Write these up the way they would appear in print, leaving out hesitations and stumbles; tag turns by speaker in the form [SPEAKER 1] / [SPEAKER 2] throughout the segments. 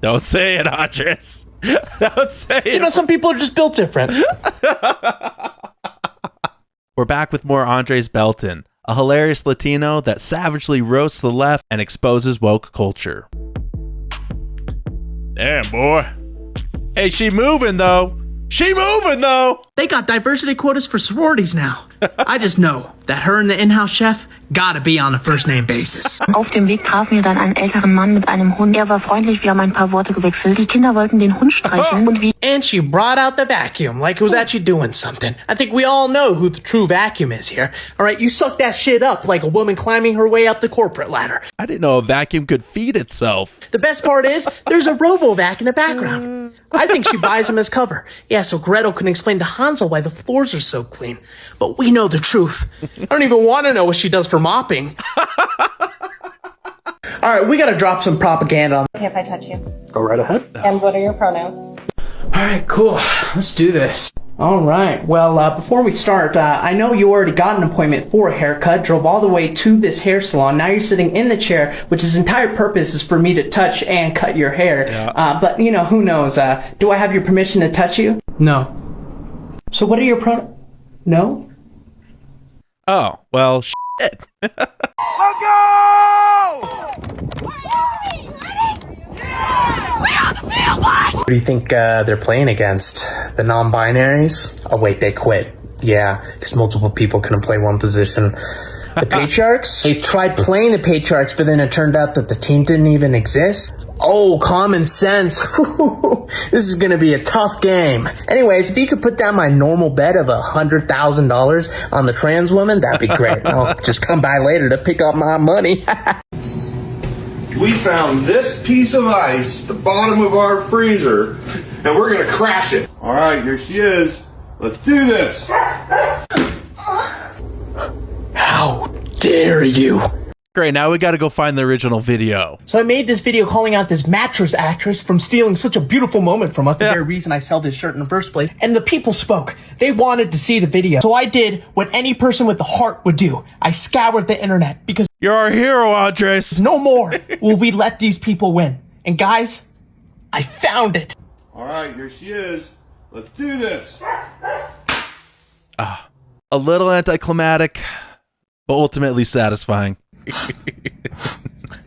[SPEAKER 1] Don't say it, Andres. Don't say it.
[SPEAKER 2] You know, some people are just built different.
[SPEAKER 1] We're back with more Andres Belton, a hilarious Latino that savagely roasts the left and exposes woke culture. Damn, boy. Hey, she moving, though. She moving, though.
[SPEAKER 3] They got diversity quotas for sororities now. I just know that her and the in-house chef gotta be on a first-name basis.
[SPEAKER 4] Auf dem Weg trafen wir dann einen älteren Mann mit einem Hund. Er war freundlich, wir haben ein paar Worte gewechselt. Die Kinder wollten den Hund streicheln und wie...
[SPEAKER 2] And she brought out the vacuum like it was actually doing something. I think we all know who the true vacuum is here. All right, you suck that shit up like a woman climbing her way up the corporate ladder.
[SPEAKER 1] I didn't know a vacuum could feed itself.
[SPEAKER 2] The best part is, there's a robo-vac in the background. I think she buys him as cover. Yeah, so Gretel can explain to Hansel why the floors are so clean. But we know the truth. I don't even want to know what she does for mopping. All right, we gotta drop some propaganda on.
[SPEAKER 5] Okay, if I touch you.
[SPEAKER 2] Go right ahead.
[SPEAKER 5] And what are your pronouns?
[SPEAKER 2] All right, cool. Let's do this. All right. Well, before we start, I know you already got an appointment for a haircut, drove all the way to this hair salon. Now you're sitting in the chair, which his entire purpose is for me to touch and cut your hair.
[SPEAKER 1] Yeah.
[SPEAKER 2] But, you know, who knows? Do I have your permission to touch you? No. So what are your No?
[SPEAKER 1] Oh, well, shit.
[SPEAKER 6] Let's go!
[SPEAKER 2] Who do you think they're playing against? The non-binaries? Oh, wait, they quit. Yeah, because multiple people couldn't play one position. The patriarchs? They tried playing the patriarchs, but then it turned out that the team didn't even exist. Oh, common sense. This is going to be a tough game. Anyways, if you could put down my normal bet of $100,000 on the trans woman, that'd be great. I'll just come by later to pick up my money.
[SPEAKER 6] We found this piece of ice at the bottom of our freezer, and we're gonna crash it. All right, here she is. Let's do this.
[SPEAKER 2] How dare you?
[SPEAKER 1] Great, now we gotta go find the original video.
[SPEAKER 2] So I made this video calling out this mattress actress from stealing such a beautiful moment from us, the very reason I sell this shirt in the first place. And the people spoke. They wanted to see the video. So I did what any person with a heart would do. I scoured the internet because
[SPEAKER 1] You're our hero, Andres.
[SPEAKER 2] no more will we let these people win. And guys, I found it.
[SPEAKER 6] All right, here she is. Let's do this.
[SPEAKER 1] A little anticlimactic, but ultimately satisfying.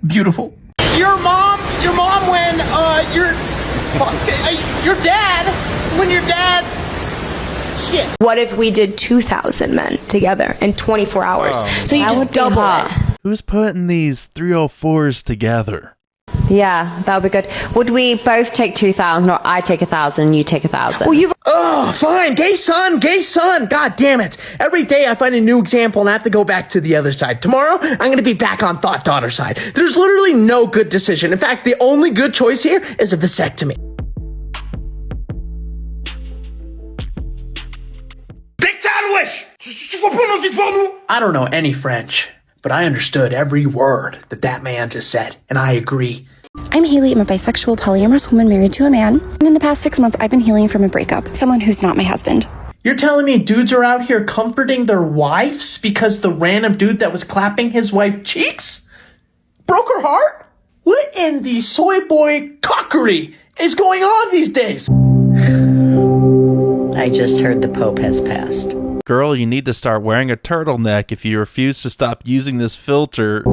[SPEAKER 2] Beautiful. Your mom when your dad shit.
[SPEAKER 7] What if we did 2,000 men together in 24 hours? So you just double it.
[SPEAKER 1] Who's putting these 304s together?
[SPEAKER 5] Yeah, that would be good. Would we both take 2,000, or I take 1,000 and you take 1,000?
[SPEAKER 7] Well,
[SPEAKER 2] Oh, fine. Gay son. God damn it. Every day I find a new example and I have to go back to the other side. Tomorrow, I'm going to be back on thought daughter side. There's literally no good decision. In fact, the only good choice here is a vasectomy. I don't know any French, but I understood every word that man just said, and I agree.
[SPEAKER 8] I'm Haley. I'm a bisexual polyamorous woman married to a man. And in the past 6 months, I've been healing from a breakup. Someone who's not my husband.
[SPEAKER 2] You're telling me dudes are out here comforting their wives because the random dude that was clapping his wife cheeks broke her heart? What in the soy boy cockery is going on these days?
[SPEAKER 9] I just heard the Pope has passed.
[SPEAKER 1] Girl, you need to start wearing a turtleneck if you refuse to stop using this filter.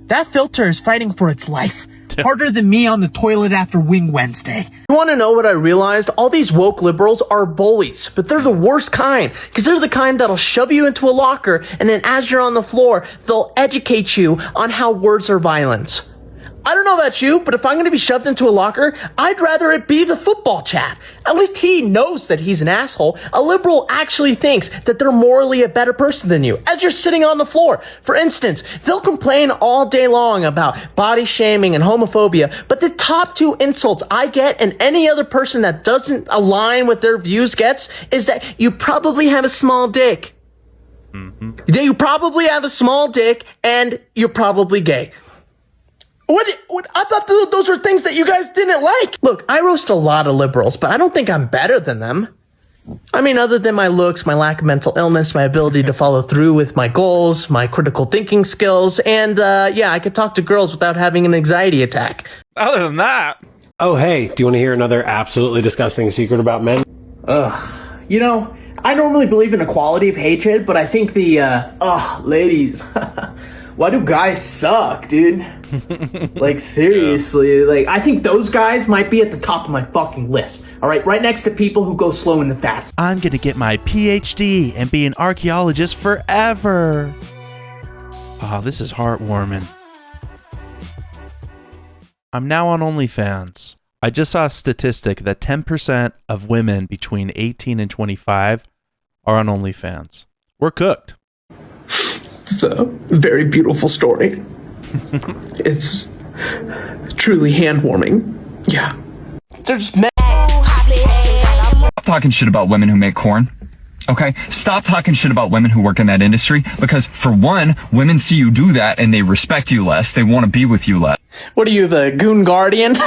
[SPEAKER 2] That filter is fighting for its life. Harder than me on the toilet after Wing Wednesday. You want to know what I realized? All these woke liberals are bullies, but they're the worst kind, because they're the kind that'll shove you into a locker, and then as you're on the floor, they'll educate you on how words are violence. I don't know about you, but if I'm going to be shoved into a locker, I'd rather it be the football chat. At least he knows that he's an asshole. A liberal actually thinks that they're morally a better person than you as you're sitting on the floor. For instance, they'll complain all day long about body shaming and homophobia, but the top two insults I get and any other person that doesn't align with their views gets is that you probably have a small dick. Mm-hmm. You probably have a small dick and you're probably gay. What? I thought those were things that you guys didn't like. Look, I roast a lot of liberals, but I don't think I'm better than them. I mean, other than my looks, my lack of mental illness, my ability to follow through with my goals, my critical thinking skills, and I could talk to girls without having an anxiety attack.
[SPEAKER 1] Other than that.
[SPEAKER 10] Oh, hey, do you want to hear another absolutely disgusting secret about men?
[SPEAKER 2] Ugh. You know, I normally believe in equality of hatred, but I think ladies, why do guys suck, dude? Like, seriously, like, I think those guys might be at the top of my fucking list. All right, right next to people who go slow and fast.
[SPEAKER 1] I'm gonna get my PhD and be an archaeologist forever. Oh, this is heartwarming. I'm now on OnlyFans. I just saw a statistic that 10% of women between 18 and 25 are on OnlyFans. We're cooked.
[SPEAKER 2] It's a very beautiful story. It's truly hand-warming. Yeah. They're just men.
[SPEAKER 11] Stop talking shit about women who make corn. Okay? Stop talking shit about women who work in that industry, because for one, women see you do that and they respect you less. They want to be with you less.
[SPEAKER 2] What are you, the Goon Guardian?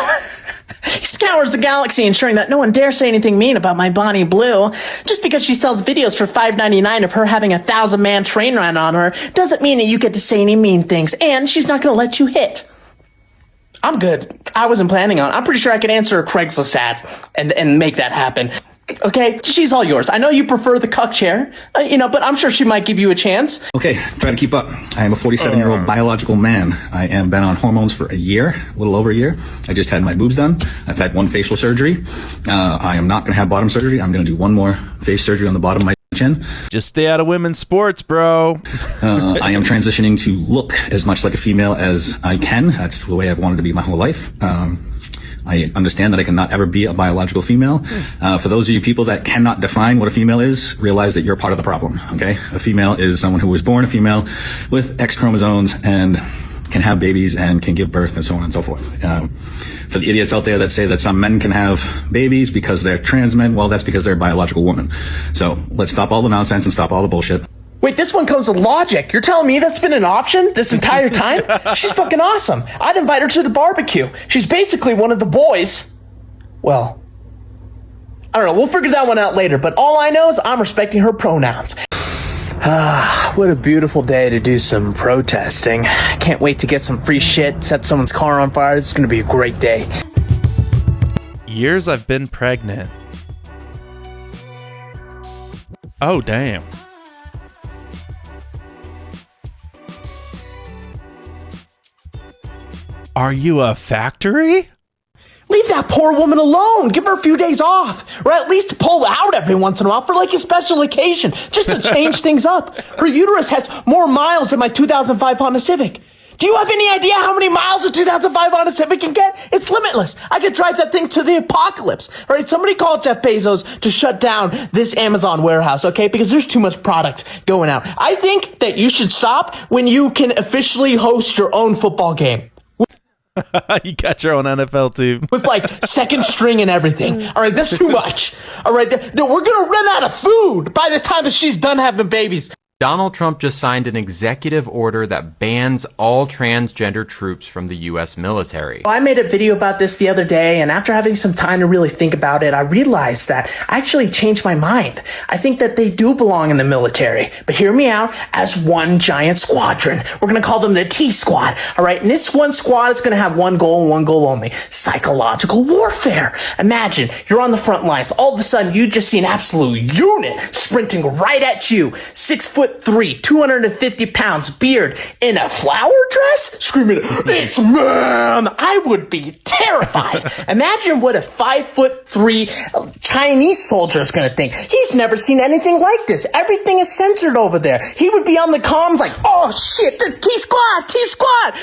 [SPEAKER 2] He scours the galaxy ensuring that no one dare say anything mean about my Bonnie Blue. Just because she sells videos for $5.99 of her having a 1,000-man train run on her doesn't mean that you get to say any mean things, and she's not going to let you hit. I'm good. I wasn't planning on. I'm pretty sure I could answer a Craigslist ad and make that happen. Okay, she's all yours. I know you prefer the cuck chair, but I'm sure she might give you a chance.
[SPEAKER 12] Okay, try to keep up. I am a 47-year-old biological man. I am been on hormones for a year, a little over a year. I just had my boobs done. I've had one facial surgery. I am not going to have bottom surgery. I'm going to do one more face surgery on the bottom of my chin.
[SPEAKER 1] Just stay out of women's sports, bro.
[SPEAKER 12] I am transitioning to look as much like a female as I can. That's the way I've wanted to be my whole life. I understand that I cannot ever be a biological female. For those of you people that cannot define what a female is, realize that you're part of the problem, okay? A female is someone who was born a female with X chromosomes and can have babies and can give birth and so on and so forth. For the idiots out there that say that some men can have babies because they're trans men, well, that's because they're a biological woman. So let's stop all the nonsense and stop all the bullshit.
[SPEAKER 2] Wait, this one comes with logic. You're telling me that's been an option this entire time? She's fucking awesome. I'd invite her to the barbecue. She's basically one of the boys. Well, I don't know. We'll figure that one out later. But all I know is I'm respecting her pronouns. What a beautiful day to do some protesting. Can't wait to get some free shit, set someone's car on fire. It's going to be a great day.
[SPEAKER 1] Years I've been pregnant. Oh, damn. Are you a factory?
[SPEAKER 2] Leave that poor woman alone. Give her a few days off. Or at least pull out every once in a while for like a special occasion. Just to change things up. Her uterus has more miles than my 2005 Honda Civic. Do you have any idea how many miles a 2005 Honda Civic can get? It's limitless. I could drive that thing to the apocalypse. All right, somebody call Jeff Bezos to shut down this Amazon warehouse, okay? Because there's too much product going out. I think that you should stop when you can officially host your own football game.
[SPEAKER 1] You got your own NFL team.
[SPEAKER 2] With like second string and everything. All right, that's too much. All right, no, we're going to run out of food by the time that she's done having babies.
[SPEAKER 13] Donald Trump just signed an executive order that bans all transgender troops from the U.S. military.
[SPEAKER 2] I made a video about this the other day, and after having some time to really think about it, I realized that I actually changed my mind. I think that they do belong in the military, but hear me out, as one giant squadron. We're going to call them the T-Squad, all right? And this one squad is going to have one goal and one goal only, psychological warfare. Imagine you're on the front lines. All of a sudden, you just see an absolute unit sprinting right at you, 6'3", 250 pounds, beard, in a flower dress, screaming, "It's man!" I would be terrified. Imagine what a 5'3" Chinese soldier is going to think. He's never seen anything like this. Everything is censored over there. He would be on the comms like, "Oh shit, the T-Squad, T-Squad."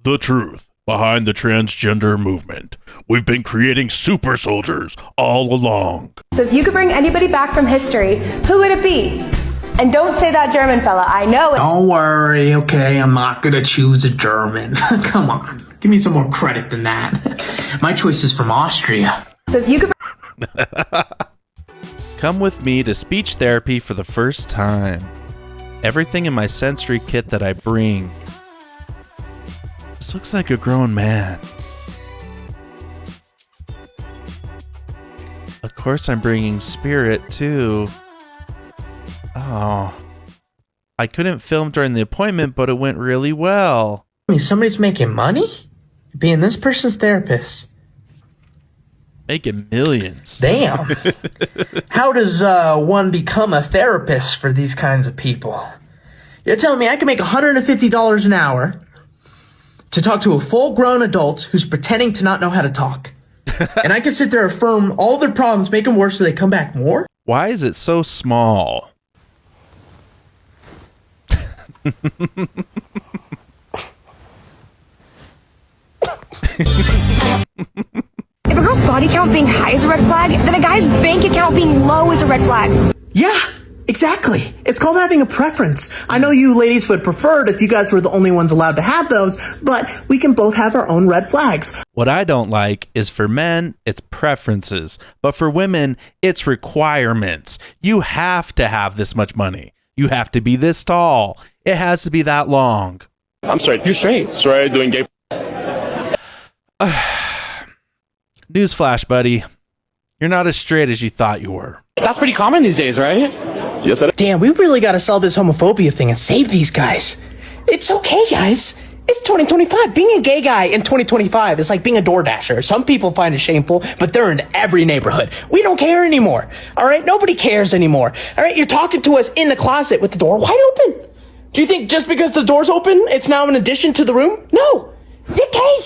[SPEAKER 14] The truth behind the transgender movement. We've been creating super soldiers all along.
[SPEAKER 15] So if you could bring anybody back from history, who would it be? And don't say that German fella. I know it.
[SPEAKER 3] Don't worry, okay? I'm not gonna choose a German. Come on. Give me some more credit than that. My choice is from Austria.
[SPEAKER 15] So if you could...
[SPEAKER 1] Come with me to speech therapy for the first time. Everything in my sensory kit that I bring. This looks like a grown man. Of course I'm bringing Spirit, too. Oh. I couldn't film during the appointment, but it went really well.
[SPEAKER 2] I mean, somebody's making money? Being this person's therapist.
[SPEAKER 1] Making millions.
[SPEAKER 2] Damn. How does one become a therapist for these kinds of people? You're telling me I can make $150 an hour to talk to a full-grown adult who's pretending to not know how to talk. And I can sit there and affirm all their problems, make them worse so they come back more?
[SPEAKER 1] Why is it so small?
[SPEAKER 7] If a girl's body count being high is a red flag, then a guy's bank account being low is a red flag.
[SPEAKER 2] Yeah, exactly. It's called having a preference. I know you ladies would prefer it if you guys were the only ones allowed to have those, but we can both have our own red flags.
[SPEAKER 1] What I don't like is for men, it's preferences. But for women, it's requirements. You have to have this much money. You have to be this tall. It has to be that long.
[SPEAKER 16] I'm straight. You're straight. Straight doing gay.
[SPEAKER 1] Newsflash, buddy. You're not as straight as you thought you were.
[SPEAKER 3] That's pretty common these days, right?
[SPEAKER 16] Yes,
[SPEAKER 2] Damn, we really gotta sell this homophobia thing and save these guys. It's okay, guys. It's 2025. Being a gay guy in 2025 is like being a DoorDasher. Some people find it shameful, but they're in every neighborhood. We don't care anymore. All right? Nobody cares anymore. All right? You're talking to us in the closet with the door wide open. Do you think just because the door's open, it's now an addition to the room? No. You're gay.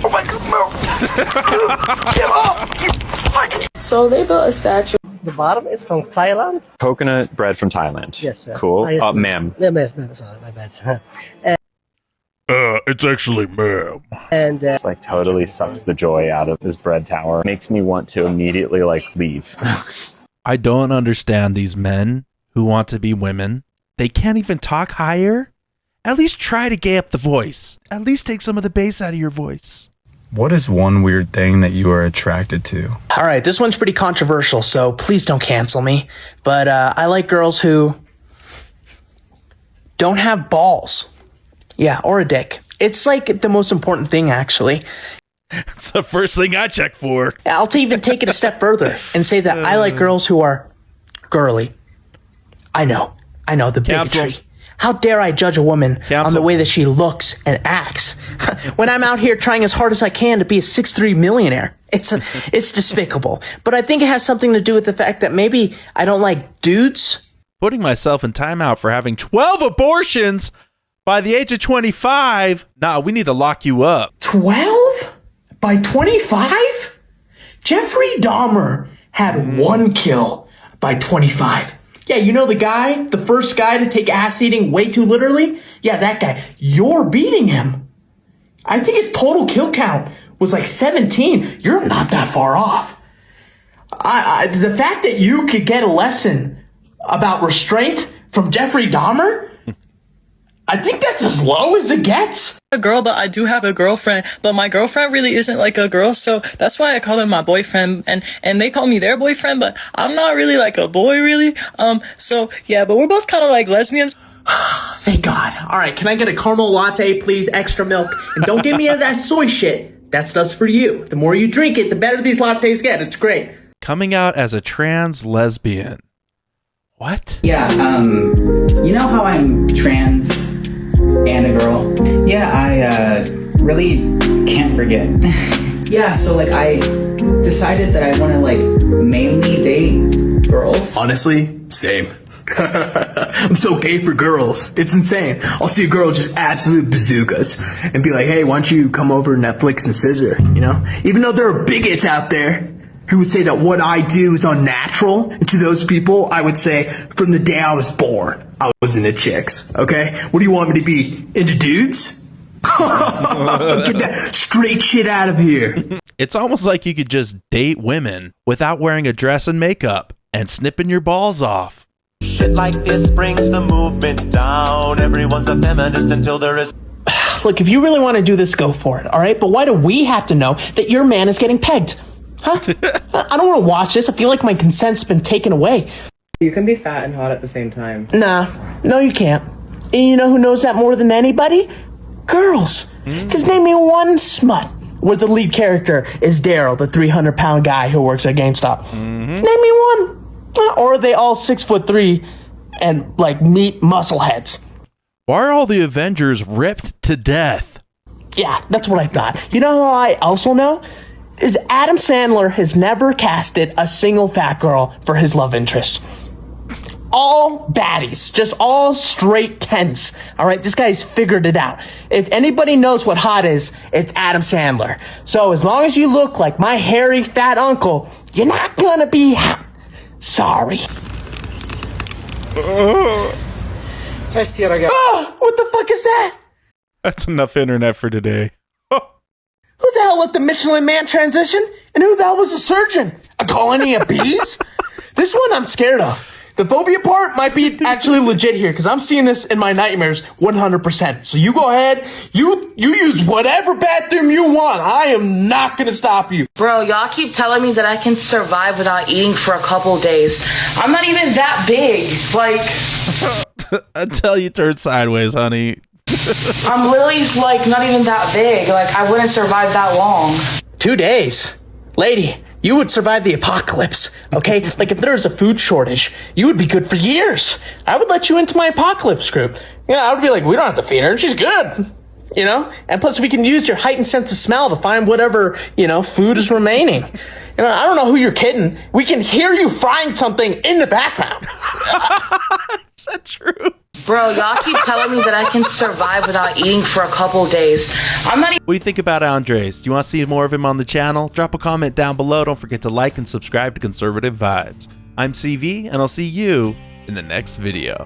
[SPEAKER 6] Oh my God, no. Get off, you fucking...
[SPEAKER 17] So they built a statue. The bottom is from Thailand?
[SPEAKER 13] Coconut bread from Thailand.
[SPEAKER 17] Yes, sir.
[SPEAKER 13] Cool. Ma'am.
[SPEAKER 17] Yeah, ma'am, sorry, my bad.
[SPEAKER 14] It's actually ma'am.
[SPEAKER 17] And
[SPEAKER 13] it's like totally sucks the joy out of this bread tower. Makes me want to immediately like leave.
[SPEAKER 1] I don't understand these men who want to be women. They can't even talk higher. At least try to gay up the voice. At least take some of the bass out of your voice.
[SPEAKER 18] What is one weird thing that you are attracted to?
[SPEAKER 2] All right, this one's pretty controversial, so please don't cancel me. But I like girls who don't have balls. Yeah, or a dick. It's like the most important thing, actually.
[SPEAKER 14] It's the first thing I check for.
[SPEAKER 2] I'll even take it a step further and say that I like girls who are girly. I know, the bigotry. How dare I judge a woman on the way that she looks and acts when I'm out here trying as hard as I can to be a 6'3" millionaire? It's despicable. But I think it has something to do with the fact that maybe I don't like dudes.
[SPEAKER 1] Putting myself in timeout for having 12 abortions by the age of 25? Nah, we need to lock you up.
[SPEAKER 2] 12? By 25? Jeffrey Dahmer had 1 kill by 25. Yeah, you know the guy, the first guy to take ass eating way too literally? Yeah, that guy. You're beating him. I think his total kill count was like 17. You're not that far off. The fact that you could get a lesson about restraint from Jeffrey Dahmer, I think that's as low as it gets.
[SPEAKER 19] A girl, but I do have a girlfriend, but my girlfriend really isn't like a girl, so that's why I call him my boyfriend, and they call me their boyfriend, but I'm not really like a boy, really. So yeah, but we're both kind of like lesbians.
[SPEAKER 2] Thank God. All right, can I get a caramel latte, please? Extra milk, and don't give me that soy shit. That stuff's for you. The more you drink it, the better these lattes get. It's great.
[SPEAKER 1] Coming out as a trans lesbian. What?
[SPEAKER 20] Yeah, you know how I'm trans and a girl? Yeah, I really can't forget. Yeah, so like I decided that I want to like mainly date girls.
[SPEAKER 2] Honestly, same. I'm so gay for girls. It's insane. I'll see a girl just absolute bazookas and be like, hey, why don't you come over Netflix and scissor, you know? Even though there are bigots out there who would say that what I do is unnatural, and to those people, I would say, from the day I was born, I was into chicks, okay? What do you want me to be, into dudes? Get that straight shit out of here.
[SPEAKER 1] It's almost like you could just date women without wearing a dress and makeup and snipping your balls off.
[SPEAKER 21] Shit like this brings the movement down. Everyone's a feminist until there is...
[SPEAKER 2] Look, if you really want to do this, go for it, all right? But why do we have to know that your man is getting pegged? Huh? I don't want to watch this. I feel like my consent's been taken away.
[SPEAKER 17] You can be fat and hot at the same time.
[SPEAKER 2] Nah, no you can't. And you know who knows that more than anybody? Girls. Because name me one smut where the lead character is Daryl, the 300-pound guy who works at GameStop? Name me one. Or are they all 6'3" and like meat muscle heads?
[SPEAKER 1] Why are all the Avengers ripped to death?
[SPEAKER 2] Yeah, that's what I thought. You know how I also know? Is Adam Sandler has never casted a single fat girl for his love interest. All baddies, just all straight Kens. All right, this guy's figured it out. If anybody knows what hot is, it's Adam Sandler. So as long as you look like my hairy fat uncle, you're not gonna be hot. Sorry.
[SPEAKER 4] What
[SPEAKER 2] the fuck is that?
[SPEAKER 1] That's enough internet for today.
[SPEAKER 2] Who the hell let the Michelin Man transition? And who the hell was the surgeon? A colony of bees? This one I'm scared of. The phobia part might be actually legit here, because I'm seeing this in my nightmares 100%. So you go ahead, you use whatever bathroom you want. I am not going to stop you.
[SPEAKER 22] Bro, y'all keep telling me that I can survive without eating for a couple days. I'm not even that big. Like...
[SPEAKER 1] Until you turn sideways, honey.
[SPEAKER 22] I'm literally, like, not even that big. Like, I wouldn't survive that long.
[SPEAKER 2] 2 days. Lady, you would survive the apocalypse, okay? Like, if there was a food shortage, you would be good for years. I would let you into my apocalypse group. Yeah, I would be like, we don't have to feed her. She's good. You know? And plus, we can use your heightened sense of smell to find whatever, food is remaining. I don't know who you're kidding. We can hear you frying something in the background.
[SPEAKER 1] Is that true?
[SPEAKER 22] Bro, y'all keep telling me that I can survive without eating for a couple days. I'm not even...
[SPEAKER 1] What do you think about Andres? Do you want to see more of him on the channel? Drop a comment down below. Don't forget to like and subscribe to Conservative Vibes. I'm CV, and I'll see you in the next video.